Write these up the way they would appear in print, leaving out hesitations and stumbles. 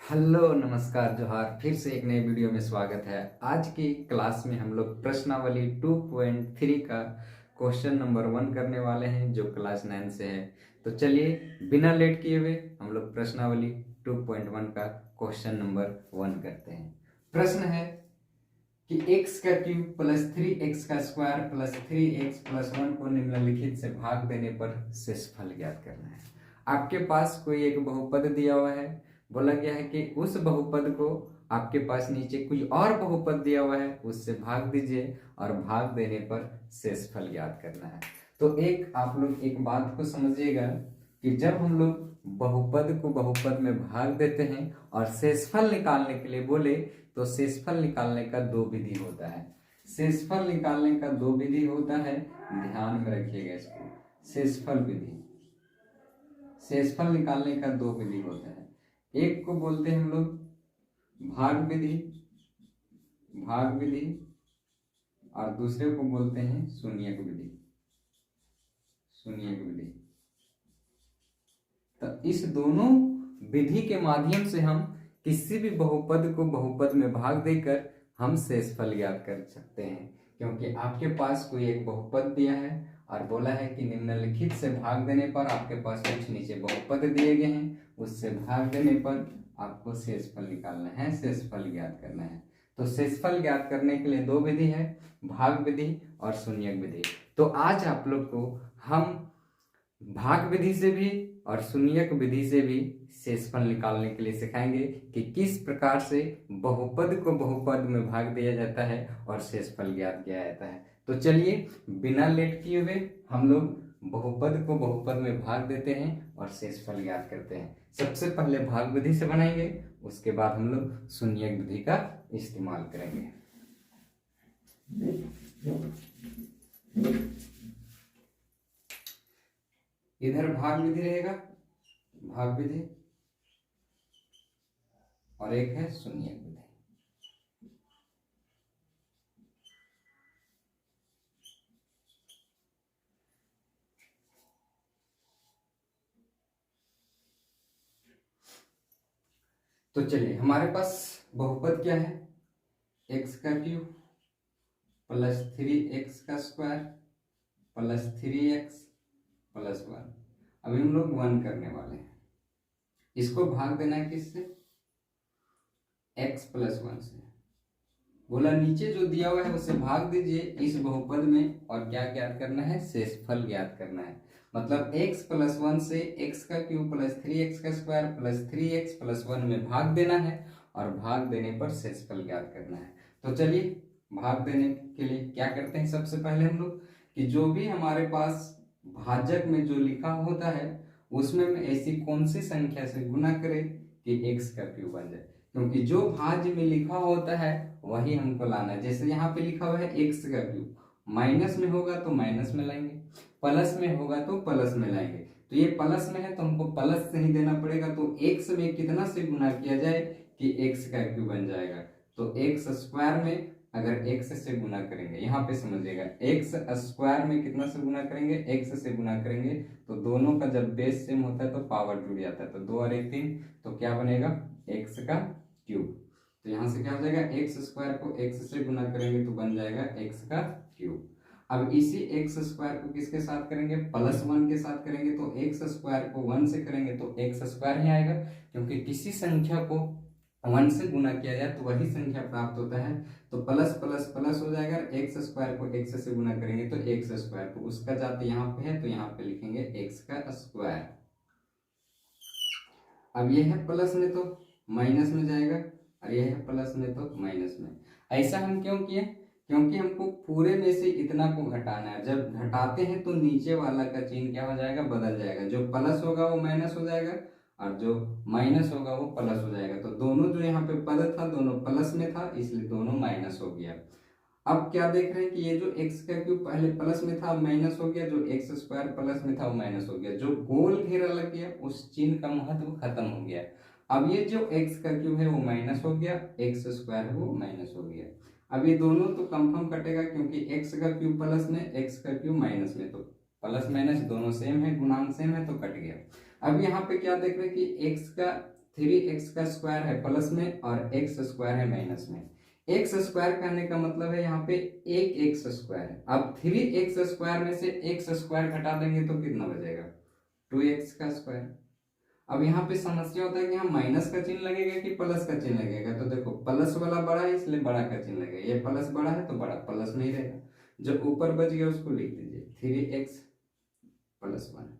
Hello नमस्कार जोहार, फिर से एक नए वीडियो में स्वागत है। आज की क्लास में हम लोग प्रश्नावली 2.3 का क्वेश्चन नंबर 1 करने वाले हैं, जो क्लास 9 से है। तो चलिए बिना लेट किए हुए हम लोग प्रश्नावली 2.1 का क्वेश्चन नंबर 1 करते हैं। प्रश्न है कि x का क्यूब प्लस 3x का स्क्वायर प्लस 3x प्लस 1 को निम्नलिखित से भाग देने पर शेषफल ज्ञात करना है। आपके पास कोई एक बहुपद दिया हुआ है, बोला गया है कि उस बहुपद को आपके पास नीचे कोई और बहुपद दिया हुआ है उससे भाग दीजिए और भाग देने पर शेषफल ज्ञात करना है। तो एक आप लोग एक बात को समझिएगा कि जब हम लोग बहुपद को बहुपद में भाग देते हैं और शेषफल निकालने के लिए बोले तो शेषफल निकालने का दो विधि होता है। शेषफल निकालने का दो विधि होता है, ध्यान में रखिएगा इसको। शेषफल विधि, शेषफल निकालने का दो विधि होता है। एक को बोलते हैं हम लोग भाग विधि, भाग विधि, और दूसरे को बोलते हैं शून्यक विधि, शून्यक विधि। तो इस दोनों विधि के माध्यम से हम किसी भी बहुपद को बहुपद में भाग देकर हम शेषफल ज्ञात कर सकते हैं, क्योंकि आपके पास कोई एक बहुपद दिया है और बोला है कि निम्नलिखित से भाग देने पर आपके पास कुछ नीचे बहुपद दिए गए हैं, उससे भाग देने पर आपको शेषफल निकालना है, शेषफल ज्ञात करना है। तो शेषफल ज्ञात करने के लिए दो विधि है, भाग विधि और शून्यक विधि। तो आज आप लोग को हम भाग विधि से भी और शून्यक विधि से भी शेषफल निकालने के लिए सिखाएंगे कि किस प्रकार से बहुपद को बहुपद में भाग दिया जाता है और शेषफल ज्ञात किया जाता है। तो चलिए बिना लेट किए हुए हम लोग बहुपद को बहुपद में भाग देते हैं और शेषफल ज्ञात करते हैं। सबसे पहले भाग विधि से बनाएंगे, उसके बाद हम लोग शून्यक विधि का इस्तेमाल करेंगे। इधर भाग विधि रहेगा, भाग विधि, और एक है शून्यक विधि। तो चलिए हमारे पास बहुपद क्या है, x का क्यूब प्लस 3x का स्क्वायर प्लस 3x प्लस 1। अभी हम लोग 1 करने वाले हैं। इसको भाग देना है किससे, x प्लस 1 से। बोला नीचे जो दिया हुआ है उससे भाग दीजिए इस बहुपद में, और क्या ज्ञात करना है, शेषफल ज्ञात करना है। मतलब x प्लस 1 से x का क्यूब प्लस 3x का स्क्वायर प्लस 3x प्लस 1 में भाग देना है और भाग देने पर शेषफल ज्ञात करना है। तो चलिए भाग देने के लिए क्या करते हैं, सबसे पहले हम लोग कि जो भी हमारे पास भाजक में जो लिखा होता है उसमें हम ऐसी कौन सी संख्या से गुना करें कि x का क्यूब बन जाए, क्योंकि जो भाज्य में लिखा होता है वही हमको लाना है। जैसे यहाँ पे लिखा हुआ है x का क्यूब, माइनस में होगा तो माइनस में लाएंगे, प्लस में होगा तो प्लस में लाएंगे। तो ये प्लस में है तो हमको प्लस से ही देना पड़ेगा। तो x में कितना से गुना किया जाए कि x का क्यूब बन जाएगा। तो x स्क्वायर में अगर x से गुना करेंगे, यहाँ पे समझिएगा, x स्क्वायर में कितना से गुना करेंगे, x से गुना करेंगे तो दोनों का जब बेस सेम होता है तो पावर जुड़ जाता है। तो 2 और 1 3, तो क्या बनेगा, x का क्यूब। तो यहाँ से क्या हो जाएगा, x स्क्वायर को x से गुना करेंगे तो बन जाएगा x का क्यूब। अब इसी x स्क्वायर को किसके साथ करेंगे, प्लस 1 के साथ करेंगे। तो x स्क्वायर को 1 से करेंगे तो x स्क्वायर ही आएगा, क्योंकि किसी संख्या को 1 से गुना किया जाए तो वही संख्या प्राप्त होता है। तो प्लस प्लस प्लस हो जाएगा, x स्क्वायर को x से गुना करेंगे तो x स्क्वायर, तो उसका जाते यहाँ पे है तो यहाँ पे लिखेंगे x का स्क्वायर। अब ये है प्लस में तो माइनस में जाएगा, और यह है प्लस में तो माइनस में। ऐसा हम क्यों किए, क्योंकि हमको पूरे में से इतना को घटाना है। जब घटाते हैं तो नीचे वाला का चिन्ह क्या हो जाएगा, बदल जाएगा। जो प्लस होगा वो माइनस हो जाएगा और जो माइनस होगा वो प्लस हो जाएगा। तो दोनों जो यहाँ पे पद था दोनों प्लस में था, इसलिए दोनों माइनस हो गया। अब क्या देख रहे हैं कि ये जो x का क्यूब पहले प्लस में था माइनस हो गया, जो x स्क्वायर प्लस में था वो माइनस हो गया। जो गोल घेरा लग गया उस चिन्ह का महत्व खत्म हो गया। अब ये जो x का क्यूब है वो माइनस हो गया, x स्क्वायर है वो माइनस हो गया। अब ये दोनों तो कंफर्म कटेगा, क्योंकि x का क्यूब प्लस में x का क्यूब माइनस में, तो प्लस माइनस दोनों सेम है, गुणांक सेम है तो कट गया। अब यहाँ पे क्या देख रहे हैं कि x का 3x का स्क्वायर है प्लस में और x स्क्वायर है माइनस में। x स्क्वायर कहने का मतलब है यहाँ पे एक x स्क्वायर है। अब 3x स्क्वायर में से x स्क्वायर घटा देंगे तो कितना बचेगा 2x का स्क्वायर। अब यहाँ पे समस्या होता है कि यहाँ माइनस का चिन्ह लगेगा कि प्लस का चिन्ह लगेगा। तो देखो प्लस वाला बड़ा है इसलिए बड़ा का चिन्ह लगेगा, ये प्लस बड़ा है तो बड़ा प्लस में ही रहेगा। जो ऊपर बच गया उसको लिख दीजिए 3x प्लस 1।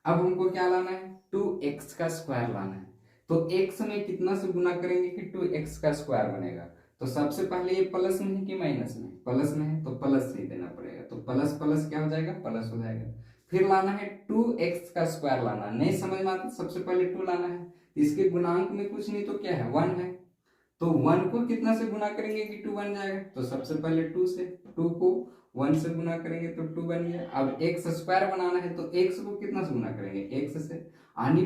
अब हमको क्या लाना है 2x का स्क्वायर लाना है। तो x में कितना से गुना करेंगे कि 2x का स्क्वायर बनेगा। तो सबसे पहले ये प्लस में है कि माइनस में, प्लस में है तो प्लस ही देना पड़ेगा। तो प्लस प्लस क्या हो जाएगा प्लस हो जाएगा। फिर लाना है 2x का स्क्वायर लाना, नहीं समझ में आता सबसे पहले 2 लाना है। इसके गुणांक में कुछ नहीं तो क्या है 1 है। तो 1 को कितना से गुना करेंगे कि 2 बन जाएगा। तो सबसे पहले 2 से, 2 को 1 से गुना करेंगे तो 2 बन गया। अब x स्क्वायर बनाना है तो x को कितना से गुना करेंगे x से, यानी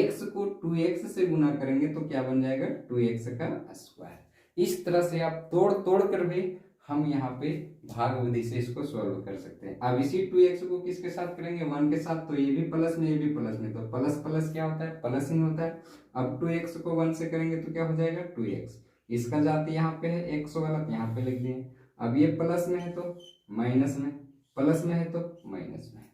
x को 2x से गुना करेंगे तो क्या बन जाएगा 2x का स्क्वायर। इस तरह से आप तोड़ तोड़ कर भी हम यहाँ पे भाग विधि से इसको सॉल्व कर सकते हैं। अब इसी 2x को किसके साथ करेंगे 1 के साथ, तो ये भी प्लस में ये भी प्लस में, तो प्लस प्लस क्या होता है प्लस ही होता है। अब 2x को 1 से करेंगे तो क्या हो जाएगा 2x। इसका जाति यहाँ पे है x वाला तो यहाँ पे लिख दिए। अब ये प्लस में है तो माइनस में, प्लस में है तो माइनस में।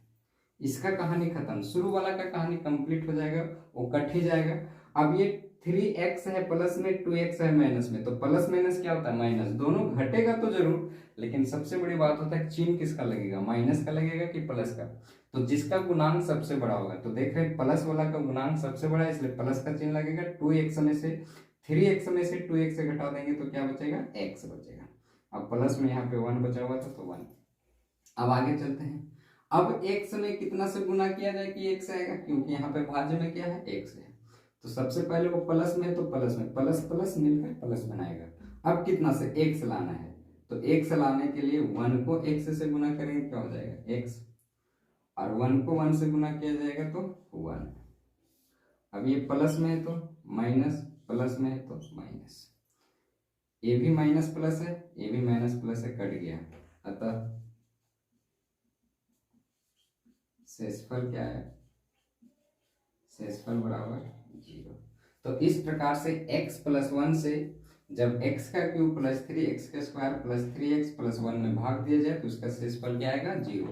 इसका कहानी खत्म, शुरू वाला का कहानी कंप्लीट हो जाएगा, वो कट ही जाएगा। अब ये 3x है प्लस में, 2x है माइनस में, तो प्लस माइनस क्या होता है माइनस, दोनों घटेगा तो जरूर, लेकिन सबसे बड़ी बात होता है चिन्ह किसका लगेगा माइनस का लगेगा कि प्लस का। तो जिसका गुणांक सबसे बड़ा होगा, तो देख रहे प्लस वाला का गुणांक सबसे बड़ा है इसलिए प्लस का चिन्ह लगेगा। 2x में से 3x में से 2x से घटा देंगे तो क्या बचेगा x बचेगा। अब प्लस में यहाँ पे 1 बचा हुआ था तो 1। अब आगे चलते हैं। अब x में कितना से गुना किया जाए कि x आएगा, क्योंकि यहाँ पे भाज्य में क्या है x है। तो सबसे पहले वो प्लस में है तो प्लस में प्लस प्लस मिलकर प्लस बनाएगा। अब कितना से x लाना है, तो x लाने के लिए 1 को x से गुना करेंगे क्या हो जाएगा x, और 1 को 1 से गुना किया जाएगा तो 1। अब ये प्लस में है तो माइनस, प्लस में है तो माइनस, ये भी माइनस प्लस है ये भी माइनस प्लस है, कट गया। अतः शेषफल क्या है, शेषफल बराबर 0। तो इस प्रकार से x प्लस 1 से जब x का क्यूब प्लस 3x का स्क्वायर प्लस 3x प्लस 1 में भाग दिया जाए तो उसका शेषफल क्या आएगा 0।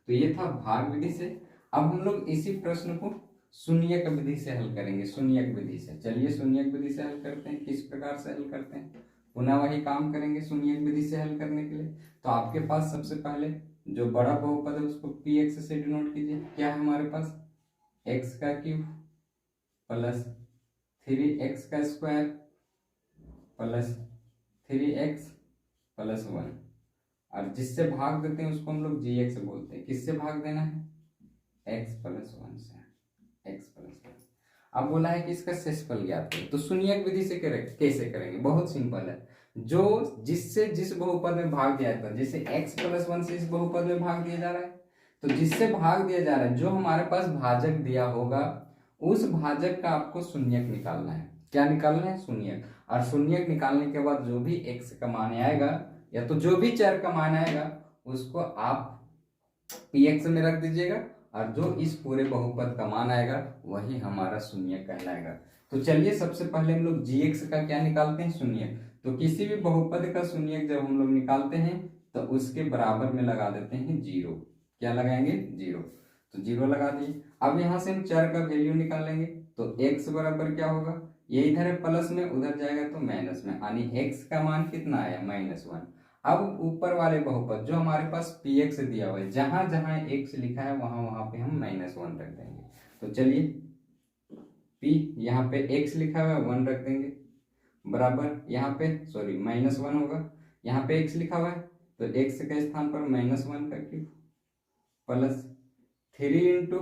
तो ये था भाग विधि से। अब हम लोग इसी प्रश्न को शून्यक विधि से हल करेंगे, शून्यक विधि से। चलिए शून्यक विधि से हल करते हैं। किस प्रकार से हल करते हैं, पुनः वही काम करेंगे शून्यक विधि से हल करने के लिए। तो आपके पास सबसे पहले जो बड़ा बहुपद है उसको px से डिनोट कीजिए। क्या है हमारे पास x का क्यूब प्लस 3x का स्क्वायर प्लस 3x प्लस 1, और जिससे भाग देते हैं उसको हम लोग gx बोलते हैं। किससे भाग देना है x प्लस 1 से, x प्लस 1। अब बोला है कि इसका शेषफल ज्ञात है, तो शून्यक विधि से कैसे करेंगे, बहुत सिंपल है। जो जिससे जिस बहुपद में भाग दिया जाता है, जैसे x प्लस 1 से इस बहुपद में भाग दिया जा रहा है, तो जिससे भाग दिया जा रहा है जो हमारे पास भाजक दिया होगा उस भाजक का आपको शून्यक निकालना है। क्या निकालना है शून्यक। और शून्यक निकालने के बाद जो भी x का मान आएगा या तो जो भी चर का मान आएगा उसको आप px में रख दीजिएगा, और जो इस पूरे बहुपद का मान आएगा वही हमारा शून्यक कहलाएगा। तो चलिए सबसे पहले हम लोग gx का क्या निकालते हैं शून्यक। तो किसी भी बहुपद का शून्यक जब हम लोग निकालते हैं तो उसके बराबर में लगा देते हैं 0। क्या लगाएंगे 0, तो 0 लगा दिए। अब यहाँ से हम चर का वैल्यू निकालेंगे तो x बराबर क्या होगा, ये इधर है प्लस में उधर जाएगा तो माइनस में, यानी x का मान कितना आया -1। अब ऊपर वाले बहुपद जो हमारे पास px दिया हुआ है, जहां जहां x लिखा है वहां वहां पे हम -1 रख देंगे। तो चलिए p यहाँ पे x लिखा हुआ है 1 रख देंगे, बराबर यहाँ पे -1 होगा, यहाँ पे x लिखा हुआ है तो x के स्थान पर -1 का क्यूब प्लस 3 इंटू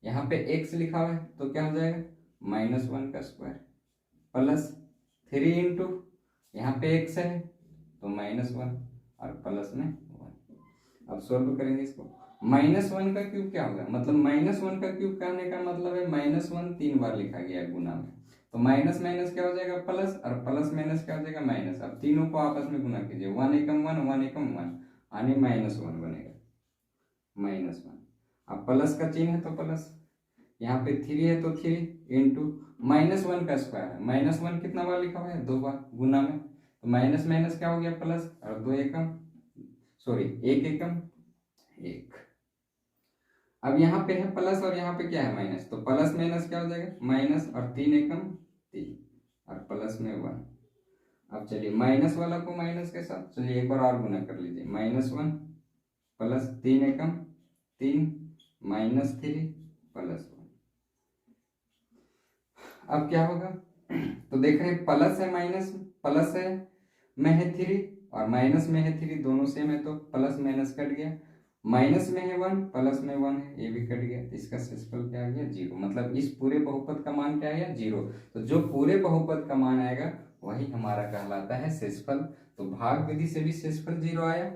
यहाँ पे x लिखा हुआ है तो क्या हो जाएगा -1 का स्क्वायर प्लस 3 इंटू यहाँ पे x है तो -1 और प्लस में 1। अब सॉल्व करेंगे इसको। -1 का क्यूब क्या होगा, मतलब -1 का क्यूब कहने का मतलब है -1 3 बार लिखा गया है गुना में, तो माइनस माइनस क्या हो जाएगा प्लस, और प्लस माइनस क्या हो जाएगा माइनस। अब तीनों को आपस में गुना कीजिए, 1 एकम 1 1 एकम 1, यानी -1 बनेगा -1। अब प्लस का चिन्ह है तो प्लस, यहाँ पे 3 है तो 3 इंटू -1 का स्क्वायर है, -1 कितना बार लिखा हुआ है, 2 बार गुना में, तो माइनस माइनस क्या हो गया प्लस, और 2 एकम सॉरी 1 एकम 1। अब यहाँ पे है प्लस और यहाँ पे क्या है माइनस, तो प्लस माइनस क्या हो जाएगा माइनस, और 3 एकम 3 और प्लस में 1। अब चलिए माइनस वाला को माइनस के साथ चलिए एक बार और गुना कर लीजिए, -1 प्लस 3 एकम 3 -3 प्लस 1। अब क्या होगा, तो देख रहे हैं प्लस है माइनस, प्लस है में है 3 और माइनस में है 3, दोनों सेम है तो प्लस माइनस कट गया, माइनस में है 1 प्लस में 1 है, ये भी कट गया, तो इसका शेषफल क्या आ गया 0। मतलब इस पूरे बहुपद का मान क्या आया 0। तो जो पूरे बहुपद का मान आएगा वही हमारा कहलाता है शेषफल। तो भाग विधि से भी शेषफल 0 आया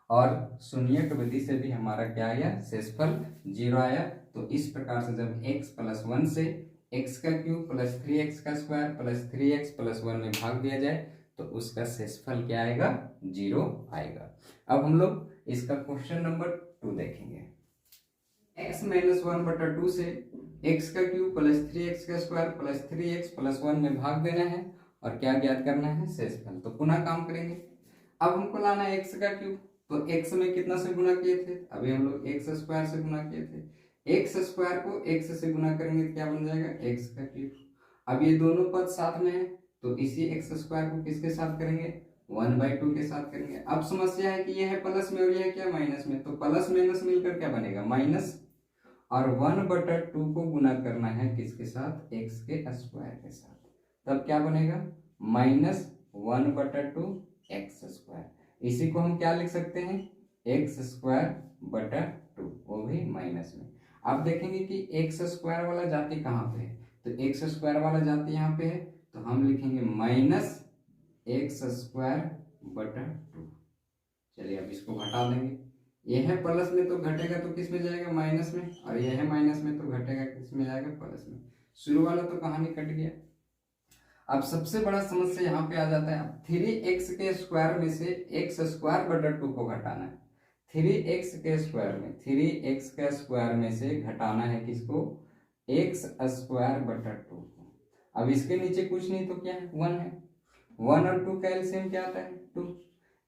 और शून्यक विधि से भी हमारा क्या आया शेषफल 0 आया। तो इस प्रकार से जब x + 1 से x का क्यूब प्लस 3x का स्क्वायर प्लस 3x + 1 में भाग दिया जाए तो उसका शेषफल क्या आएगा 0 आएगा। अब हम लोग इसका क्वेश्चन नंबर 2 देखेंगे। x - 1/2 से x का क्यूब प्लस 3x का स्क्वायर प्लस 3x + 1 में भाग देना है और क्या ज्ञात करना है शेषफल। तो पुनः काम करेंगे। अब हमको लाना है x का क्यूब, तो x में कितना से गुना किए थे, अभी हम लोग x स्क्वायर से गुना किए थे, x स्क्वायर को x से गुना करेंगे तो क्या बन जाएगा x का क्यूब। अब ये दोनों पद साथ में है तो इसी x स्क्वायर को किसके साथ करेंगे 1/2 के साथ करेंगे। अब समस्या है कि ये है प्लस में और ये है क्या माइनस में, तो प्लस माइनस मिलकर क्या बनेगा माइनस, और 1/2 को गुना करना है किसके साथ x के स्क्वायर के साथ, तब क्या बनेगा -1/2 x स्क्वायर। इसी को हम क्या लिख सकते हैं x²/2, वो भी माइनस में। आप देखेंगे कि x स्क्वायर वाला जाति कहाँ पे है, तो x स्क्वायर वाला जाति यहाँ पे है तो हम लिखेंगे -x²/2। चलिए अब इसको घटा देंगे, यह है प्लस में तो घटेगा तो किस में जाएगा माइनस में, और यह है माइनस में तो घटेगा किस में जाएगा प्लस में। शुरू वाला तो कहानी कट गया। अब सबसे बड़ा समस्या यहाँ पे आ जाता है, 3x के स्क्वायर में से x²/2 को घटाना है। 3x के स्क्वायर में 3x के स्क्वायर में से घटाना है किसको x²/2 को। अब इसके नीचे कुछ नहीं तो क्या है 1 है, 1 और 2 का एलसीएम क्या आता है 2।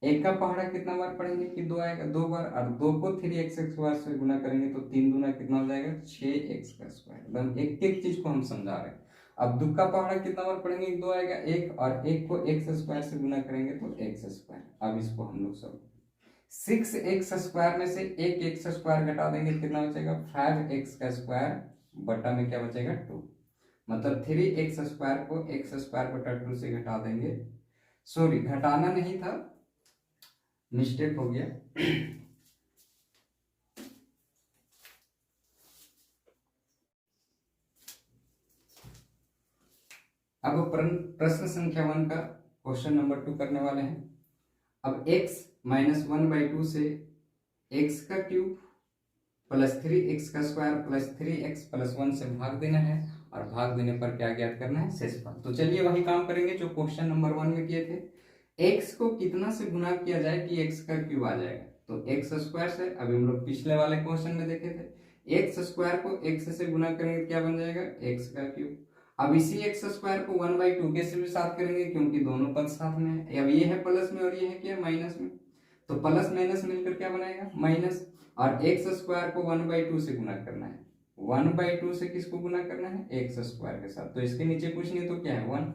एक का पहाड़ा कितना बार पढ़ेंगे कि 2 आएगा 2 बार, और 2 को 3x² से गुना करेंगे तो 3 दूना कितना हो जाएगा 6x का स्क्वायर। एकदम एक एक चीज को हम समझा रहे हैं। अब 2 का पहाड़ा कितना बार पढ़ेंगे 2 आएगा 1, और 1 को x² से गुना करेंगे तो x²। अब इसको हम लोग सब 6x² में से 1x² घटा देंगे कितना बचेगा 5x² बटा में क्या बचेगा 2। मतलब 3x² को x²/2 से घटा देंगे, सॉरी घटाना नहीं था मिस्टेक हो गया। अब प्रश्न संख्या 1 का क्वेश्चन नंबर 2 करने वाले हैं। अब x - 1/2 से x का क्यूब प्लस 3x का स्क्वायर प्लस 3x + 1 से भाग देना है और भाग देने पर क्या ज्ञात करना है शेषफल। तो चलिए वही काम करेंगे जो क्वेश्चन नंबर 1 में किए थे। x को कितना से गुना किया जाए कि x का क्यूब आ जाएगा, तो x² से, अभी हम लोग पिछले वाले क्वेश्चन में देखे थे x² को x से गुना करेंगे क्या बन जाएगा x का क्यूब। अब इसी x² को 1/2 के से भी साथ करेंगे क्योंकि दोनों पद साथ में है। अब ये है प्लस में और ये है क्या माइनस में, तो प्लस माइनस मिलकर क्या बनाएगा माइनस, और x² को 1/2 से गुना करना है, 1/2 से किसको गुना करना है x² के साथ, तो इसके नीचे कुछ नहीं तो क्या है 1,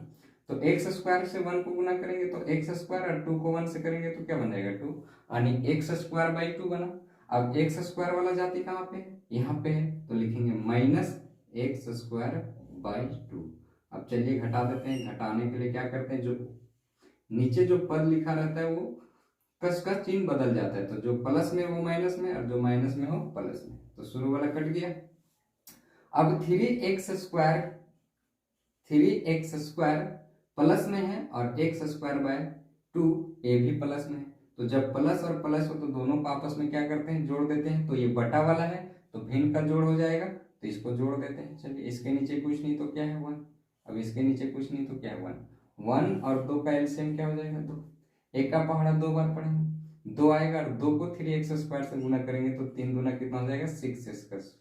तो x² से 1 को गुना करेंगे तो x² और 2 को 1 से करेंगे तो क्या बन जाएगा 2, यानी x²/2 बना। अब x² वाला जाति कहाँ पे है यहाँ पे है तो लिखेंगे -x²/2। अब चलिए घटा देते हैं। घटाने के लिए क्या करते हैं, जो नीचे जो पद लिखा रहता है वो कस का चिन्ह बदल जाता है, तो जो प्लस में वो माइनस में और जो माइनस में हो प्लस में, तो शुरू वाला कट गया। अब 3x² प्लस में है और x²/2 ये भी प्लस में है, तो जब प्लस और प्लस हो तो दोनों को आपस में क्या करते हैं जोड़ देते हैं, तो ये बटा वाला है तो भिन्न का जोड़ हो जाएगा तो इसको जोड़ देते हैं। चलिए इसके नीचे कुछ नहीं तो क्या है 1, अब इसके नीचे कुछ नहीं तो क्या है 1 और 2 का एलसीएम क्या हो जाएगा 2, एक का पहाड़ा 2 बार पढ़ेंगे 2 आएगा और 2 को 3x² से गुना करेंगे तो 3 दूना कितना हो जाएगा 6x²,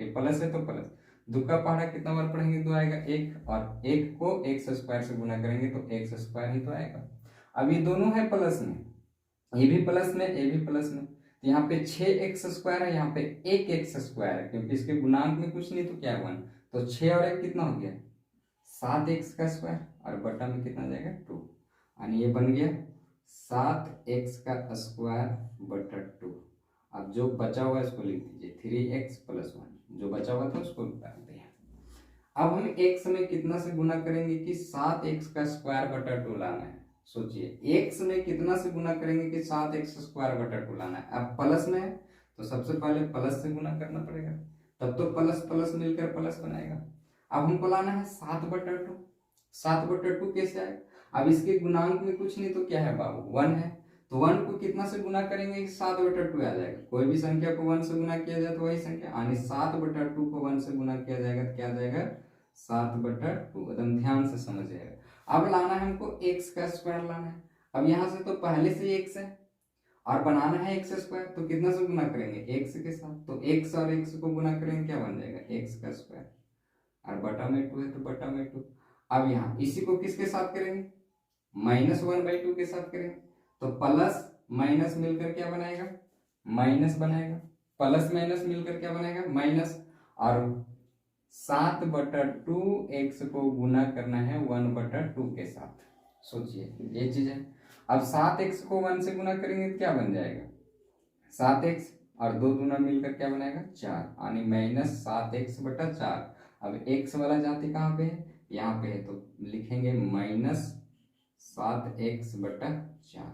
ये प्लस है तो प्लस, 2 का पहाड़ा कितना बार पढ़ेंगे, 2 आएगा 1, और 1 को x स्क्वायर से गुना करेंगे तो x स्क्वायर ही तो आएगा। अब ये दोनों है प्लस में, ये भी प्लस में, ये भी प्लस में, तो यहाँ पे 6x स्क्वायर है, यहाँ पे 1x स्क्वायर है, क्योंकि इसके गुणांक में कुछ नहीं तो क्या 1, तो 6 और 1 कितना हो गया 7x का स्क्वायर, और बटा में कितना जाएगा 2, यानी ये बन गया 7x का स्क्वायर बटा 2। अब जो बचा हुआ है इसको लिख दीजिए 3x + 1, जो बचा हुआ था उसको निकालते हैं। अब हम x में कितना से गुना करेंगे कि 7x का स्क्वायर बटा 2 लाना है। सोचिए x में कितना से गुना करेंगे कि 7x स्क्वायर बटा 2 लाना है। अब प्लस में है तो सबसे पहले प्लस से गुना करना पड़ेगा, तब तो प्लस प्लस मिलकर प्लस बनाएगा। अब हमको लाना है 7 बटा 2, 7 बटा 2 कैसे आएगा, अब इसके गुणांक में कुछ नहीं तो क्या है बाबू 1 है, तो 1 को कितना से गुना करेंगे 7 बटा 2 आ जाएगा। कोई भी संख्या को 1 से गुना किया जाए तो वही संख्या, यानी 7 बटा 2 को 1 से गुना किया जाएगा तो क्या आ जाएगा 7 बटा 2। एकदम ध्यान से समझिएगा। अब लाना है हमको x का स्क्वायर लाना है। अब यहाँ से तो पहले से x है और बनाना है x स्क्वायर, तो कितना से गुना करेंगे x के साथ, तो x और x को गुना करेंगे क्या बन जाएगा x का स्क्वायर, और बटा में 2 है तो बटा में 2। अब यहाँ इसी को किसके साथ करेंगे -1/2 के साथ करेंगे, तो प्लस माइनस मिलकर क्या बनाएगा माइनस बनाएगा, प्लस माइनस मिलकर क्या बनाएगा माइनस, और 7 बटा 2 x को गुना करना है 1 बटा 2 के साथ। सोचिए ये चीज है। अब 7x को 1 से गुना करेंगे तो क्या बन जाएगा 7x, और 2 दूना मिलकर क्या बनाएगा 4, यानी -7x बटा 4। अब x वाला जाति कहाँ पे है, यहाँ पे है, तो लिखेंगे -7x बटा 4।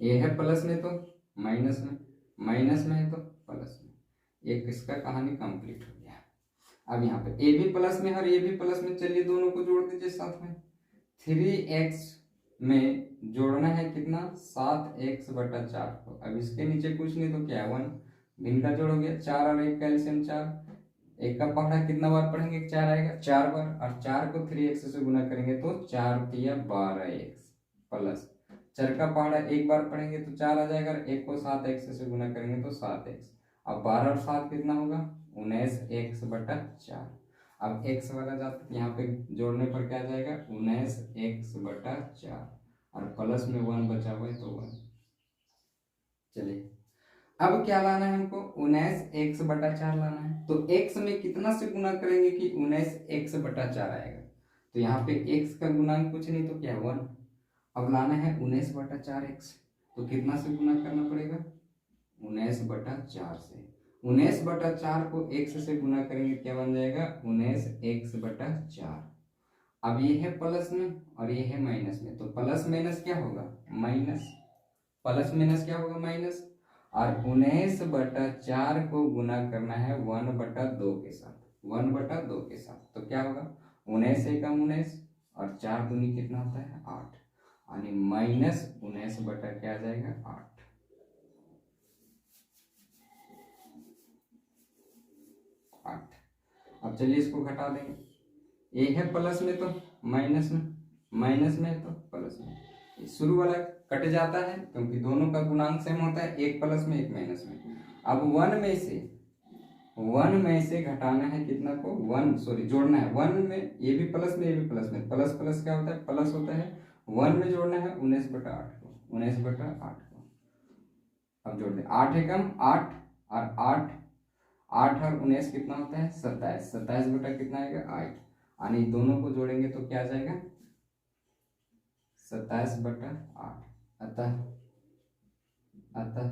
ये है प्लस में तो माइनस में, माइनस में है तो प्लस में, एक इसका कहानी कंप्लीट हो गया। अब यहाँ पे ए भी प्लस में और ए भी प्लस में, चलिए दोनों को जोड़ दीजिए साथ में। 3x में जोड़ना है कितना 7x बटा 4 को, अब इसके नीचे कुछ नहीं तो क्या है 1, भिन्न का जोड़ हो गया 4 और 1 का एलसीएम 4, 1 का पहाड़ा कितना बार पढ़ेंगे 4 आएगा 4 बार, और 4 को 3x से गुना करेंगे तो 4 तिया 12x प्लस 4 का पहाड़ा 1 बार पढ़ेंगे तो 4 आ जाएगा, 1 को 7x से गुना करेंगे तो 7x। अब 12 और 7 कितना होगा 19x बटा 4। अब x वाला जाता यहाँ पे जोड़ने पर क्या जाएगा 19x बटा 4, और प्लस में 1 बचा हुआ है तो 1। चलिए अब क्या लाना है हमको 19x बटा 4 लाना है, तो x में कितना से गुना करेंगे कि 19x बटा 4 आएगा, तो यहाँ पे x का गुणांक कुछ नहीं तो क्या 1। अब लाना है 19 बटा 4x, तो कितना से गुना करना पड़ेगा 19 बटा 4 से, 19 बटा 4 को x से गुना करेंगे क्या बन जाएगा 19x बटा 4। अब ये है प्लस में और ये है माइनस में, तो प्लस माइनस क्या होगा माइनस, प्लस माइनस क्या होगा माइनस, और 19 बटा 4 को गुना करना है 1 बटा 2 के साथ, 1 बटा 2 के साथ, तो क्या होगा 19 एकम 19 और 4 दूनी कितना होता है 8, यानी -19 बटा क्या आ जाएगा 8। अब चलिए इसको घटा देंगे, ये है प्लस में तो माइनस में, माइनस में है तो प्लस में, शुरू वाला कट जाता है क्योंकि दोनों का गुणांक सेम होता है, एक प्लस में एक माइनस में। अब 1 में से घटाना है कितना को 1, सॉरी जोड़ना है 1 में, ये भी प्लस में ये भी प्लस में, प्लस प्लस क्या होता है प्लस होता है, 1 में जोड़ना है 19 बटा 8 को, 19 बटा 8 को। अब जोड़ दें 8 एकम 8 और 8 और 19 कितना होता है 27, 27 बटा कितना आएगा 8, यानी दोनों को जोड़ेंगे तो क्या आ जाएगा 27 बटा 8। अतः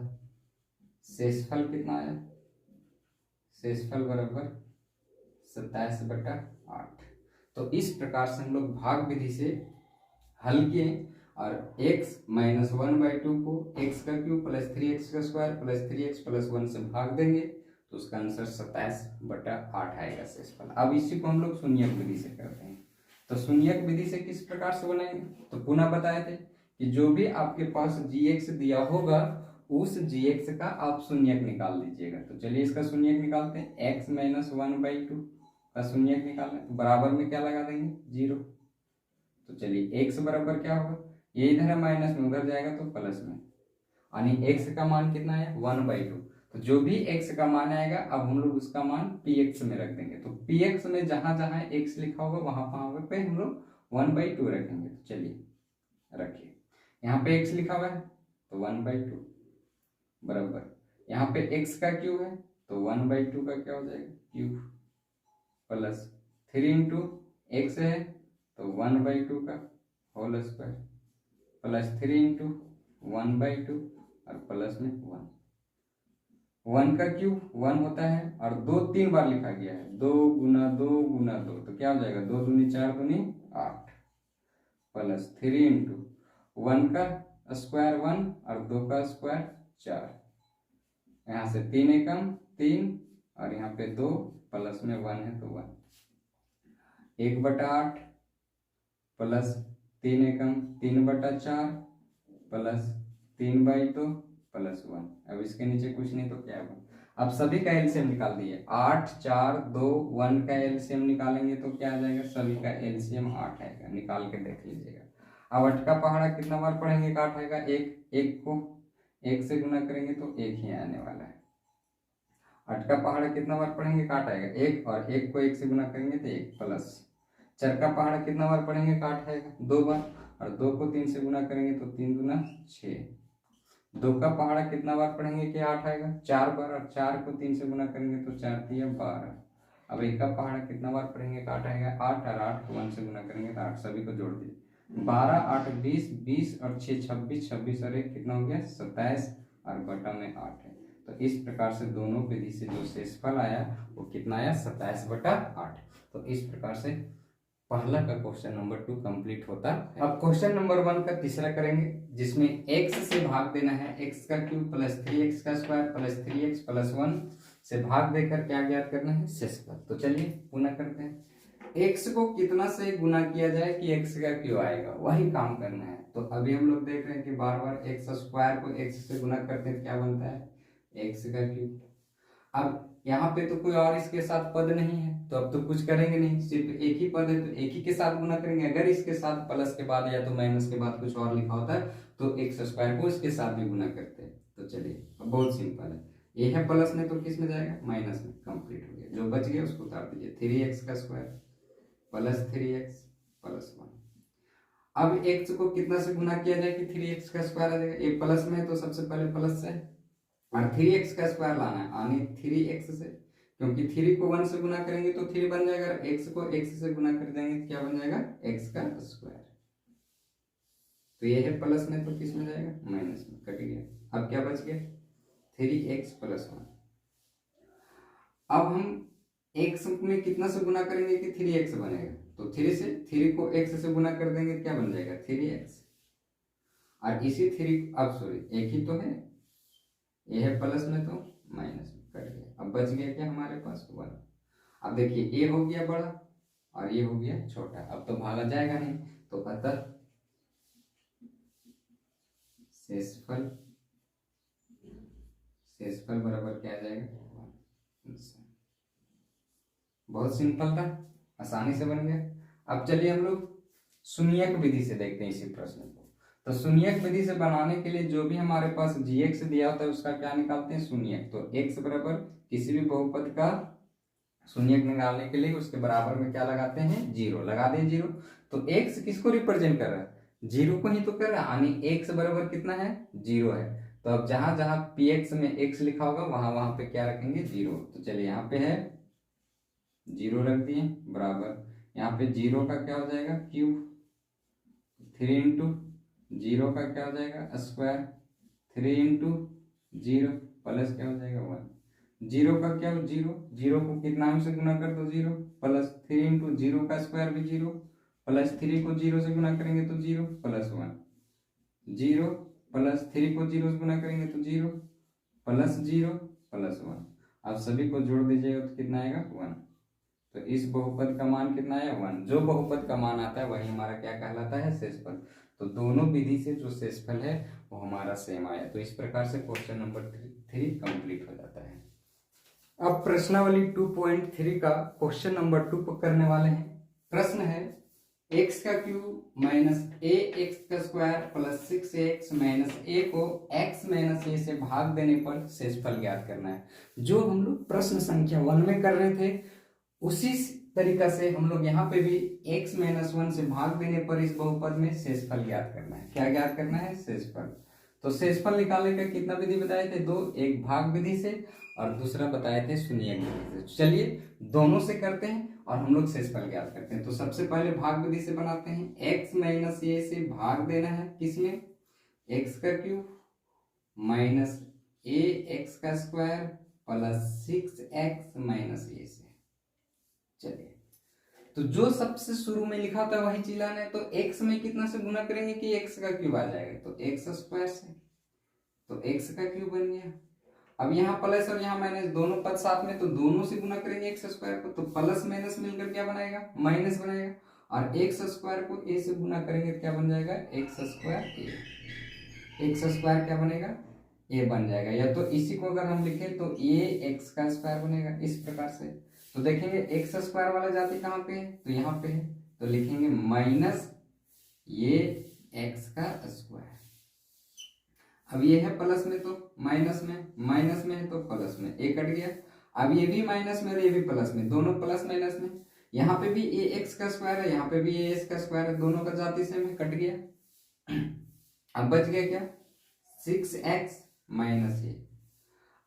शेषफल कितना आया, शेषफल बराबर 27 बटा 8। तो इस प्रकार से हम लोग भाग विधि से हल किए, और x -1/2 को x का क्यूब प्लस 3x का स्क्वायर प्लस 3x प्लस 1 से भाग देंगे तो उसका आंसर 27 बटा 8 आएगा शेषफल। अब इसी को हम लोग शून्यक विधि से करते हैं, तो शून्यक विधि से किस प्रकार से बनाएंगे, तो पुनः बताए थे कि जो भी आपके पास gx दिया होगा उस gx का आप शून्यक निकाल लीजिएगा। तो चलिए इसका शून्यक निकालते हैं, x -1/2 का शून्यक निकालना है, तो बराबर में क्या लगा देंगे 0। तो चलिए x बराबर क्या होगा, ये इधर है माइनस में, उधर जाएगा तो प्लस में, यानी x का मान कितना है 1/2, तो जो भी x का मान आएगा अब हम लोग उसका मान px में रख देंगे। तो px में जहां जहां x लिखा होगा वहां पे हम लोग 1/2 रखेंगे। तो चलिए रखिए, यहाँ पे x लिखा हुआ है तो 1/2 बराबर, यहाँ पे x का क्यूब है तो 1/2 का क्या हो जाएगा क्यूब, प्लस 3 इंटू एक्स है तो 1/2 का होल स्क्वायर, प्लस 3 इंटू 1/2 और प्लस में 1 का क्यूब 1 होता है और 2 3 बार लिखा गया है, 2 गुना 2 गुना 2 तो क्या हो जाएगा 2 दूनी 4 दूनी 8, प्लस 3 इंटू 1 का स्क्वायर 1 और 2 का स्क्वायर 4, यहाँ से 3 एकम 3 और यहाँ पे 2 प्लस में 1 है तो 1, 1/8 प्लस 3 एकम 3/4 प्लस 3/2 प्लस 1। अब इसके नीचे कुछ नहीं तो क्या है, अब सभी का एलसीएम निकाल दिए, 8 4 2 1 का एलसीएम निकालेंगे तो क्या आ जाएगा, सभी का एलसीएम 8 आएगा, निकाल के देख लीजिएगा। अब 8 का पहाड़ा कितना बार पढ़ेंगे, 8 आएगा, एक को 1 से गुना करेंगे तो 1 ही आने वाला है। 8 का पहाड़ा कितना बार पढ़ेंगे, 8 आएगा, 1 और 1 को 1 से गुना करेंगे तो 1, प्लस 4 का पहाड़ा कितना बार पढ़ेंगे, 8 आएगा 2 बार और 2 को 3 से गुना करेंगे तो 3 दूना 6, 2 का पहाड़ा कितना बार पढ़ेंगे कि 8 आएगा 4 बार और 4 को 3 से गुना करेंगे तो 4 3 12। अब 1 का पहाड़ा कितना बार पढ़ेंगे, 8 आएगा 8 और 8 को 1 से गुना करेंगे तो 8, सभी को जोड़ दीजिए, 12 8 20 20 और 6 26 26 और 1 कितना हो गया 27 और बटा में 8 है। तो इस प्रकार से दोनों विधि से जो शेषफल आया वो कितना आया 27/8। तो इस प्रकार से पहला का क्वेश्चन नंबर 2 कंप्लीट होता है। अब क्वेश्चन नंबर 1 का तीसरा करेंगे जिसमें x से भाग देना है, x का क्यूब प्लस 3x का स्क्वायर प्लस 3x प्लस 1 से भाग देकर क्या ज्ञात करना है, शेषफल। तो चलिए पुनः करते हैं, x को कितना से गुना किया जाए कि x का क्यूब आएगा, वही काम करना है। तो अभी हम लोग देख रहे हैं कि बार बार x स्क्वायर को x से गुना करते हैं क्या बनता है, x का क्यूब। अब यहाँ पे तो कोई और इसके साथ पद नहीं है तो अब तो कुछ करेंगे नहीं, सिर्फ एक ही पद है तो एक ही के साथ गुना करेंगे। अगर इसके साथ प्लस के बाद या तो माइनस के बाद कुछ और लिखा होता है तो एक्स स्क्वायर को इसके साथ भी गुना करते हैं। तो चलिए अब बहुत सिंपल है, ये है प्लस में तो किस में जाएगा, माइनस में, कंप्लीट हो गया। जो बच गया उसको उतार दीजिए, 3x का स्क्वायर प्लस 3x प्लस 1। अब x को कितना से गुना किया जाए कि 3x का स्क्वायर आ जाएगा, ये प्लस में है तो सबसे पहले प्लस से और 3x का स्क्वायर लाना है, आने 3x से, क्योंकि 3 को 1 से गुना करेंगे तो 3 बन जाएगा, x को x से गुना कर देंगे तो क्या बन जाएगा, x का स्क्वायर। तो ये है प्लस में तो किस में जाएगा, माइनस में, कट गया। अब क्या बच गया, 3x प्लस 1। अब हम x में कितना से गुना करेंगे कि 3x बनेगा, तो 3 को x से गुना कर देंगे क्या बन जाएगा, 3x। और इसी 3 अब सॉरी एक ही तो है, ये है प्लस में तो माइनस में, कट गया। अब बच गया क्या हमारे पास 1। अब देखिए ये हो गया बड़ा और ये हो गया छोटा, अब तो भागा जाएगा नहीं, तो अतः शेषफल बराबर क्या आ जाएगा, 1। बहुत सिंपल था, आसानी से बन गया। अब चलिए हम लोग शून्यक विधि से देखते हैं इसी प्रश्न को। तो शून्यक विधि से बनाने के लिए जो भी हमारे पास gx दिया होता है उसका क्या निकालते हैं, शून्यक। तो x बराबर किसी भी बहुपद का शून्यक निकालने के लिए उसके बराबर में क्या लगाते हैं, 0 लगा दें, 0। तो x किसको रिप्रेजेंट कर रहा है, 0 को ही तो कर रहा है, यानी x बराबर कितना है, 0 है। तो अब जहां जहां px में x लिखा होगा वहां वहां पे क्या रखेंगे, 0। तो चलिए यहाँ पे है 0 रख दिए, बराबर यहाँ पे 0 का क्या हो जाएगा क्यूब, 3 इंटू 0 का क्या हो जाएगा स्क्वायर, 3 इंटू 0 प्लस क्या हो जाएगा 1। 0 का क्या हो, 0 को कितना से गुना कर दो 0, प्लस 3 इंटू 0 का स्क्वायर भी 0, प्लस 3 को 0 से गुना करेंगे तो 0 प्लस 1, 0 प्लस 3 को 0 से गुना करेंगे तो 0 प्लस 0 प्लस 1। अब सभी को जोड़ दीजिएगा तो कितना आएगा, 1। तो इस बहुपद का मान कितना है, 1। जो बहुपद का मान आता है वही हमारा क्या कहलाता है, शेषफल। तो दोनों विधि से जो शेषफल है वो हमारा सेम आया। तो इस प्रकार से क्वेश्चन नंबर 3 कंप्लीट हो जाता है। अब प्रश्नावली 2.3 का क्वेश्चन नंबर 2 पर करने वाले हैं। प्रश्न है, एक्स का क्यूब माइनस ए एक्स का स्क्वायर प्लस 6x माइनस ए को x माइनस ए से भाग देने पर शेषफल ज्ञात करना है। जो हम लोग प्रश्न संख्या 1 में कर रहे थे उसी तरीका से हम लोग यहाँ पे भी x माइनस 1 से भाग देने पर इस बहुपद में शेषफल ज्ञात करना है। क्या ज्ञात करना है? शेषफल। तो शेषफल निकालने का कितना विधि बताए थे? दो, एक भाग विधि से और दूसरा बताए थे शून्यक विधि से। चलिए दोनों से करते हैं और हम लोग शेषफल ज्ञात करते हैं। तो सबसे पहले भाग विधि से बनाते हैं। x माइनस ए से भाग देना है किसमें? x का क्यूब माइनस ए एक्स का स्क्वायर प्लस 6x माइनस ए से। चलिए तो जो सबसे शुरू में लिखा था वही चीज लाना है। तो x में कितना से गुना करेंगे कि x का क्यूब आ जाएगा? तो x स्क्वायर से, तो x का क्यूब बन गया। अब यहाँ प्लस और यहाँ माइनस दोनों पद साथ में, तो दोनों से गुना करेंगे एक्स स्क्वायर को, तो प्लस माइनस मिलकर क्या बनाएगा? माइनस बनाएगा। और एक्स स्क्वायर को ए से गुना करेंगे तो क्या बन जाएगा? एक्स स्क्वायर ए। एक्स स्क्वायर क्या बनेगा? ए बन जाएगा। या तो इसी को अगर हम लिखें तो ए एक्स का स्क्वायर बनेगा इस प्रकार से। तो देखेंगे एक्स स्क्वायर वाला जाति कहाँ पे है? तो यहाँ पे है। तो लिखेंगे माइनस ये एक्स का स्क्वायर। अब ये है प्लस में तो माइनस में, माइनस में है तो प्लस में, ए कट गया। अब ये भी माइनस में और ये भी प्लस में, दोनों प्लस माइनस में। यहाँ पे भी ए एक्स का स्क्वायर है, यहाँ पे भी ए एक्स का स्क्वायर है, दोनों का जाति सेम है, कट गया। अब बच गया क्या? 6x माइनस ए।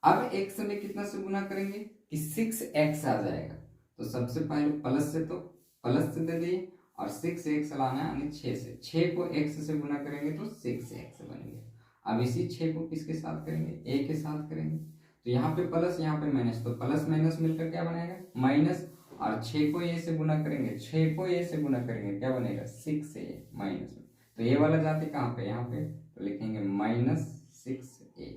अब x में कितना से गुना करेंगे कि 6x आ जाएगा। तो सबसे पहले प्लस से, तो प्लस से दे दिए और 6x लाना है यानी 6 से। 6 को x से गुना करेंगे तो 6x बन गया। अब इसी 6 को किसके साथ करेंगे? a के साथ करेंगे। तो यहाँ पे प्लस यहाँ पे माइनस, तो प्लस माइनस मिलकर क्या बनाएगा? माइनस। और 6 को a से गुना करेंगे, 6 को a से गुना करेंगे क्या बनेगा? 6a माइनस में। तो ये वाला जाति कहाँ पे? यहाँ पे। तो लिखेंगे माइनस 6a।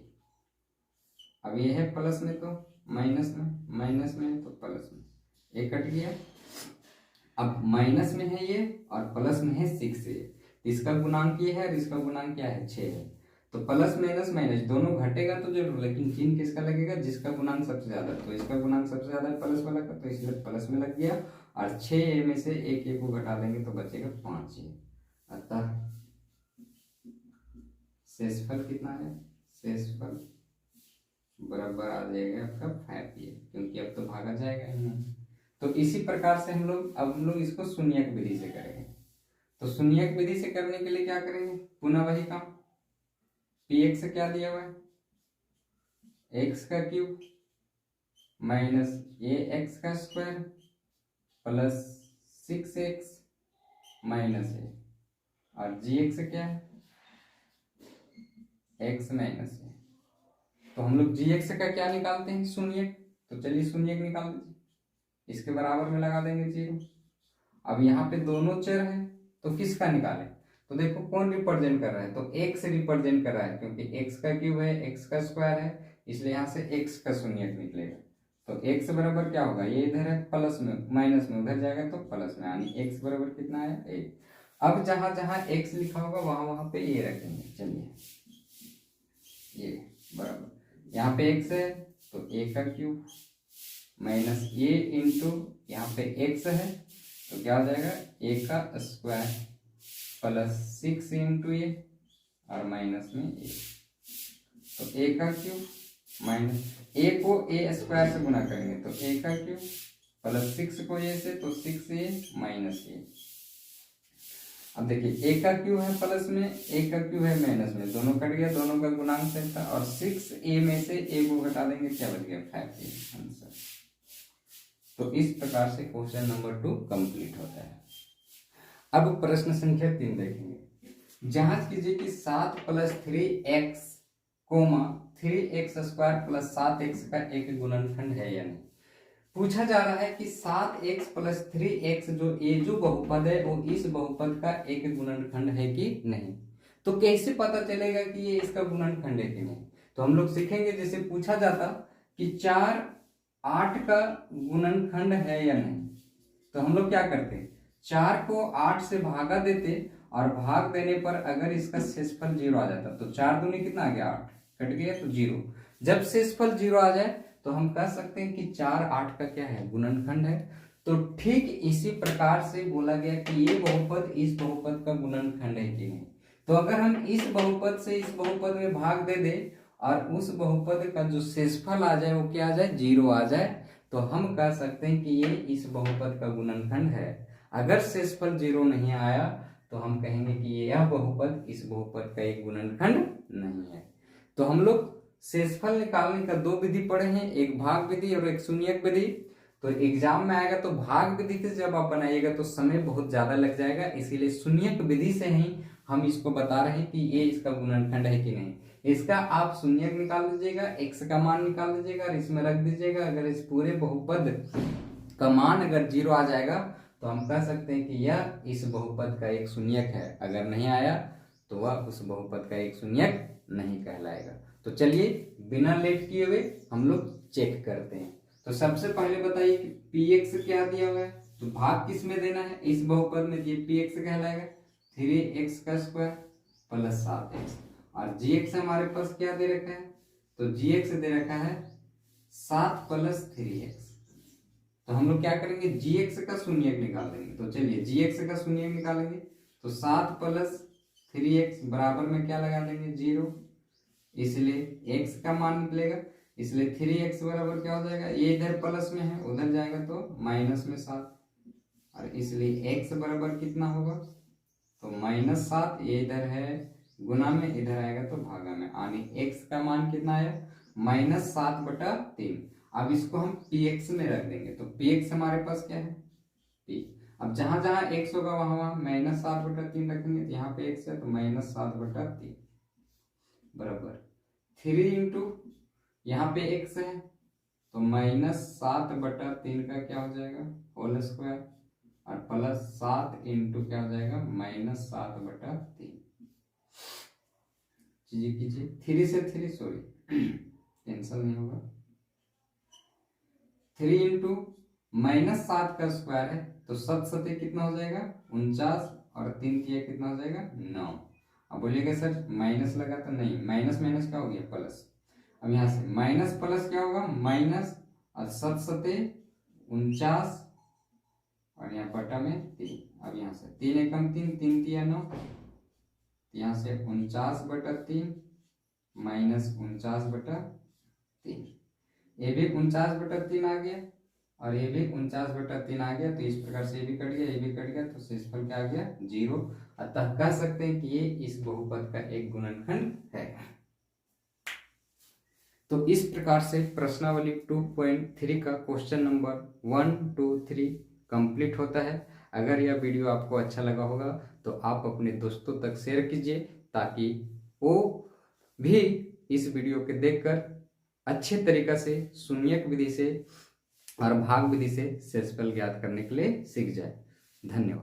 अब ये है प्लस में तो माइनस में, माइनस में है तो प्लस में, ए कट गया। अब माइनस में है ये और प्लस में है 6a। इसका गुणांक ये है और इसका गुणांक क्या है? 6 है। तो प्लस माइनस माइनस दोनों घटेगा तो जरूर, लेकिन चिन्ह किसका लगेगा? जिसका गुणांक सबसे ज्यादा। तो इसका गुणांक सबसे ज्यादा है प्लस वाला का, तो इसलिए प्लस में लग गया। और 6a में से एक ए को घटा देंगे तो बचेगा 5a। अतः शेषफल कितना है? शेषफल बराबर आ जाएगा आपका 5a, क्योंकि अब तो भागा जाएगा ही नहीं। तो इसी प्रकार से हम लोग इसको शून्यक विधि से करेंगे। तो शून्यक विधि से करने के लिए क्या करेंगे? पुनः वही काम। px से क्या दिया हुआ है? x का क्यूब माइनस ए एक्स का स्क्वायर प्लस 6x माइनस ए। और gx से क्या है? x माइनस ए। तो हम लोग gx का क्या निकालते हैं? शून्यक। तो चलिए शून्यक निकाल दीजिए, इसके बराबर में लगा देंगे 0। अब यहाँ पे दोनों चर हैं तो किसका निकालें? तो देखो कौन रिप्रेजेंट कर रहा है? तो x रिप्रेजेंट कर रहा है, क्योंकि x का क्यूब है, x का स्क्वायर है, इसलिए यहाँ से x का शून्यक निकलेगा। तो x बराबर क्या होगा? ये इधर है प्लस में, माइनस में उधर जाएगा तो प्लस में, यानी x बराबर कितना है? 1। अब जहां जहां x लिखा होगा वहां वहां पे ये रखेंगे। चलिए ये बराबर, यहाँ पे x है तो a का क्यूब माइनस a इंटू यहाँ पे x है तो क्या हो जाएगा? a का स्क्वायर प्लस 6 इंटू ए और माइनस में a। तो a का क्यूब माइनस a को a स्क्वायर से गुना करेंगे तो a का क्यूब प्लस 6 को a से तो 6a माइनस a। अब देखिए a का क्यूब है प्लस में, a का क्यूब है माइनस में, दोनों कट गया, दोनों का गुणांक सेम था। और 6a में से a को घटा देंगे, क्या बच गया? 5a answer. तो इस प्रकार से क्वेश्चन नंबर 2 कंप्लीट होता है। अब प्रश्न संख्या 3 देखेंगे। जांच कीजिए कि 7 + 3x, 3x square plus 7x का एक गुणनखंड है या नहीं। पूछा जा रहा है कि 7x + 3x जो बहुपद है वो इस बहुपद का एक गुणनखंड है कि नहीं। तो कैसे पता चलेगा कि ये इसका गुणनखंड है कि नहीं? तो हम लोग सीखेंगे, जैसे पूछा जाता कि 4 8 का गुणनखंड है या नहीं, तो हम लोग क्या करते? 4 को 8 से भागा देते और भाग देने पर अगर इसका शेषफल 0 आ जाता, तो 4 दूनी कितना आ गया? 8, कट गया तो 0। जब शेषफल 0 आ जाए तो हम कह सकते हैं कि 4 8 का क्या है? गुणनखंड है। तो ठीक इसी प्रकार से बोला गया कि ये बहुपद इस बहुपद का गुणनखंड है कि नहीं। तो अगर हम इस बहुपद से इस बहुपद में भाग दे दे और उस बहुपद का जो शेषफल आ जाए वो क्या आ जाए, 0 आ जाए, तो हम कह सकते हैं कि ये इस बहुपद का गुणनखंड है। अगर शेषफल 0 नहीं आया तो हम कहेंगे कि यह बहुपद इस बहुपद का एक गुणनखंड नहीं है। तो हम लोग शेषफल निकालने का 2 विधि पढ़े हैं, एक भाग विधि और एक शून्यक विधि। तो एग्जाम में आएगा तो भाग विधि से जब आप बनाइएगा तो समय बहुत ज्यादा लग जाएगा, इसीलिए शून्यक विधि से ही हम इसको बता रहे हैं कि ये इसका गुणनखंड है कि नहीं। इसका आप शून्यक निकाल दीजिएगा, x का मान निकाल दीजिएगा और इसमें रख दीजिएगा। अगर इस पूरे बहुपद का मान अगर 0 आ जाएगा तो हम कह सकते हैं कि यह इस बहुपद का एक शून्यक है। अगर नहीं आया तो वह उस बहुपद का एक शून्यक नहीं कहलाएगा। तो चलिए बिना लेट किए हुए हम लोग चेक करते हैं। तो सबसे पहले बताइए कि px क्या दिया हुआ है, तो भाग किस में देना है, इस बहुपद में, ये px कहलाएगा 3x का स्क्वायर प्लस 7x। और gx हमारे पास क्या दे रखा है, तो gx दे रखा है 7 प्लस 3x। तो हम लोग क्या करेंगे, gx का शून्यक निकाल देंगे। तो चलिए gx का शून्यक निकालेंगे, तो 7 प्लस 3x बराबर में क्या लगा देंगे, 0, इसलिए x का मान निकलेगा, इसलिए 3x बराबर क्या हो जाएगा, ये इधर प्लस में है उधर जाएगा तो माइनस में 7, और इसलिए x बराबर कितना होगा, तो -7, ये इधर है गुना में, इधर आएगा तो भागा में, यानी x का मान कितना आया, -7/3। अब इसको हम px में रख देंगे, तो px हमारे पास क्या है, p। अब जहां जहां x होगा वहां वहां -7/3 रखेंगे, तो यहाँ पे x है तो -7/3 बराबर 3 इंटू यहाँ पे x है तो -7/3 का क्या हो जाएगा, होल स्क्वायर, और प्लस 7 इंटू क्या हो जाएगा, -7/3। चीजें कीजिए, 3 से 3 सॉरी कैंसल नहीं होगा, 3 इंटू -7 का स्क्वायर है तो 7 सते कितना हो जाएगा, 49, और 3 किया कितना हो जाएगा, 9। अब बोलिएगा सर माइनस लगा, तो नहीं, माइनस माइनस क्या हो गया, प्लस। अब यहाँ से माइनस प्लस क्या होगा, माइनस, और 7 सते 49, और यहाँ बटा में 3। अब यहाँ से 3 एकम 3, 3 तिया 9, यहाँ से 49/3 माइनस 49/3, ये भी 49/3 आ गया और ये भी 49/3 आ गया। तो इस प्रकार से ये भी कट गया, ये भी कट गया, तो शेषफल क्या आ गया, 0। अतः कह सकते हैं कि ये इस बहुपद का एक गुणनखंड है। तो इस प्रकार से प्रश्नावली 2.3 का क्वेश्चन नंबर 1, 2, 3 कंप्लीट होता है। अगर यह वीडियो आपको अच्छा लगा होगा तो आप अपने दोस्तों तक शेयर कीजिए, ताकि वो भी इस वीडियो को देखकर अच्छे तरीका से शून्यक विधि से और भाग विधि से शेषफल ज्ञात करने के लिए सीख जाए। धन्यवाद।